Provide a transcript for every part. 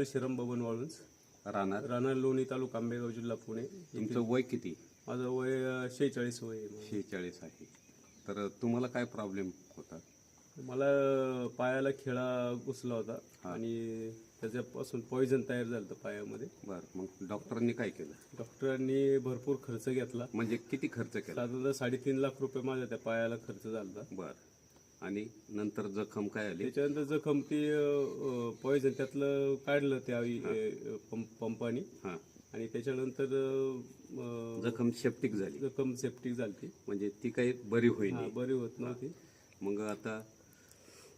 काळशीराम बबन वाळुंज, राहणार लोणी, तालुका आंबेगाव, जिल्हा पुणे. तुमचं वय किती? माझं वय 46 वय आहे. 46 आहे. तर तुम्हाला काय प्रॉब्लेम होता? मला पायाला खिळा घुसला होता आणि त्याच्यापासून पॉइझन तयार झालं होतं पायामध्ये. बरं, मग डॉक्टरांनी काय केलं? डॉक्टरांनी भरपूर खर्च घेतला. म्हणजे किती खर्च केला? साधारण 3.5 लाख रुपये माझ्या त्या पायाला खर्च झाला होता. बरं, आणि नंतर जखम काय आली? त्याच्यानंतर जखम ती पॉइझन त्यातलं काढलं त्या पंपानी हां, आणि त्याच्यानंतर जखम सेप्टिक झाली. जखम सेप्टिक झाली, म्हणजे ती काही बरी होईल, बरी होत नव्हती. मग आता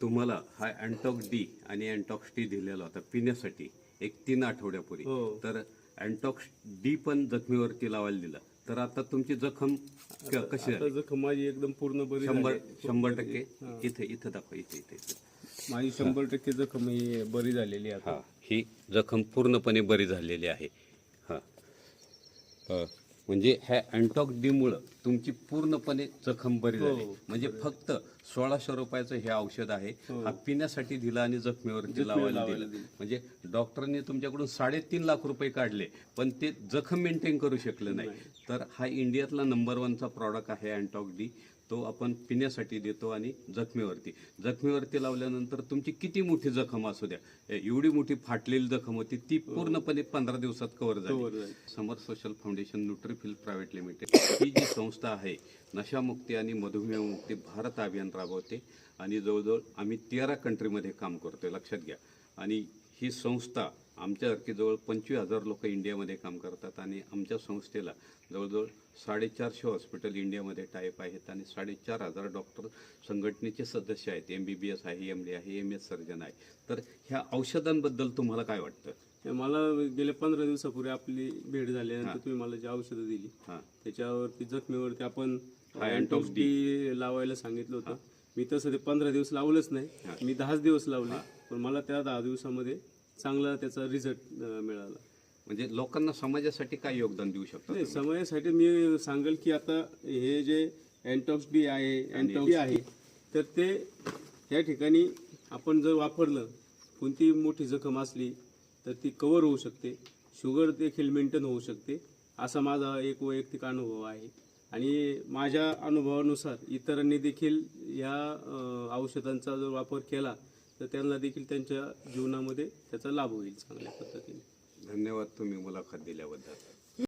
तुम्हाला हा अँटॉक्स डी आणि अँटॉक्स टी दिलेला होता पिण्यासाठी एक 3 आठवड्यापूर्वी. तर अँटॉक्स डी पण जखमीवरती लावायला दिला. तर आता तुमची जखम कशी झाली? जखम माझी एकदम पूर्ण बरी 100% इथे दाखवा, इथे माझी 100% जखम ही बरी झालेली आहे. हा, ही जखम पूर्णपणे बरी झालेली आहे. हा, म्हणजे ह्या अँटॉक्स डी मुळे तुमची पूर्णपणे जखम बरी झाली. म्हणजे फक्त 1600 रुपयाचं हे औषध आहे. हा पिण्यासाठी दिला आणि जखमेवरती लावायला दिलं. म्हणजे डॉक्टरांनी तुमच्याकडून 3.5 लाख रुपये काढले, पण ते जखम मेंटेन करू शकले नाही. तर हा इंडियातला नंबर 1चा प्रॉडक्ट आहे अँटॉक्स डी. तो आपण पिण्यासाठी देतो आणि जखमेवरती लावल्यानंतर तुमची किती मोठी जखम असू द्या, एवढी मोठी फाटलेली जखम होती ती पूर्णपणे 15 दिवसात कव्हर झाली. समर सोशल फाउंडेशन न्यूट्रीफिल प्रायव्हेट लिमिटेड ही जी संस्था आहे नशामुक्ती आणि मधुमेह मुक्ती भारत अभियान राबवते आणि जवळजवळ आम्ही 13 कंट्रीमध्ये काम करतोय, लक्षात घ्या. आणि ही संस्था आमच्यासारखी जवळ 25,000 लोक इंडियामध्ये काम करतात आणि आमच्या संस्थेला जवळजवळ 450 हॉस्पिटल इंडियामध्ये टाईप आहेत आणि 4,500 डॉक्टर संघटनेचे सदस्य आहेत. MBBS आहे, MD आहे, MS सर्जन आहे. तर ह्या औषधांबद्दल तुम्हाला काय वाटतं? मला गेल्या 15 दिवसापूर्वी आपली भेट झाल्यानंतर तुम्ही मला जी औषधं दिली त्याच्यावरती जखमेवरती आपण अँटॉक्स डी लावायला सांगितलं होतं. मी तसं ते 15 दिवस लावलंच नाही, मी 10 दिवस लावले, पण मला त्या 10 दिवसामध्ये चांगला त्याचा रिझल्ट मिळाला. म्हणजे लोकांना समाजासाठी काय योगदान देऊ शकतो? समाजासाठी मी सांगेल की आता हे जे अँटॉक्स डी आहे तर ते या ठिकाणी आपण जर वापरलं, कोणती मोठी जखम असली तर ती कव्हर होऊ शकते, शुगर देखील मेंटेन होऊ शकते, असा माझा एक वैयक्तिक अनुभव आहे. आणि माझ्या अनुभवानुसार इतरांनी देखील या औषधांचा जर वापर केला तर त्यांना देखील त्यांच्या जीवनामध्ये त्याचा लाभ होईल चांगल्या पद्धतीने. धन्यवाद तुम्ही मुलाखत दिल्याबद्दल.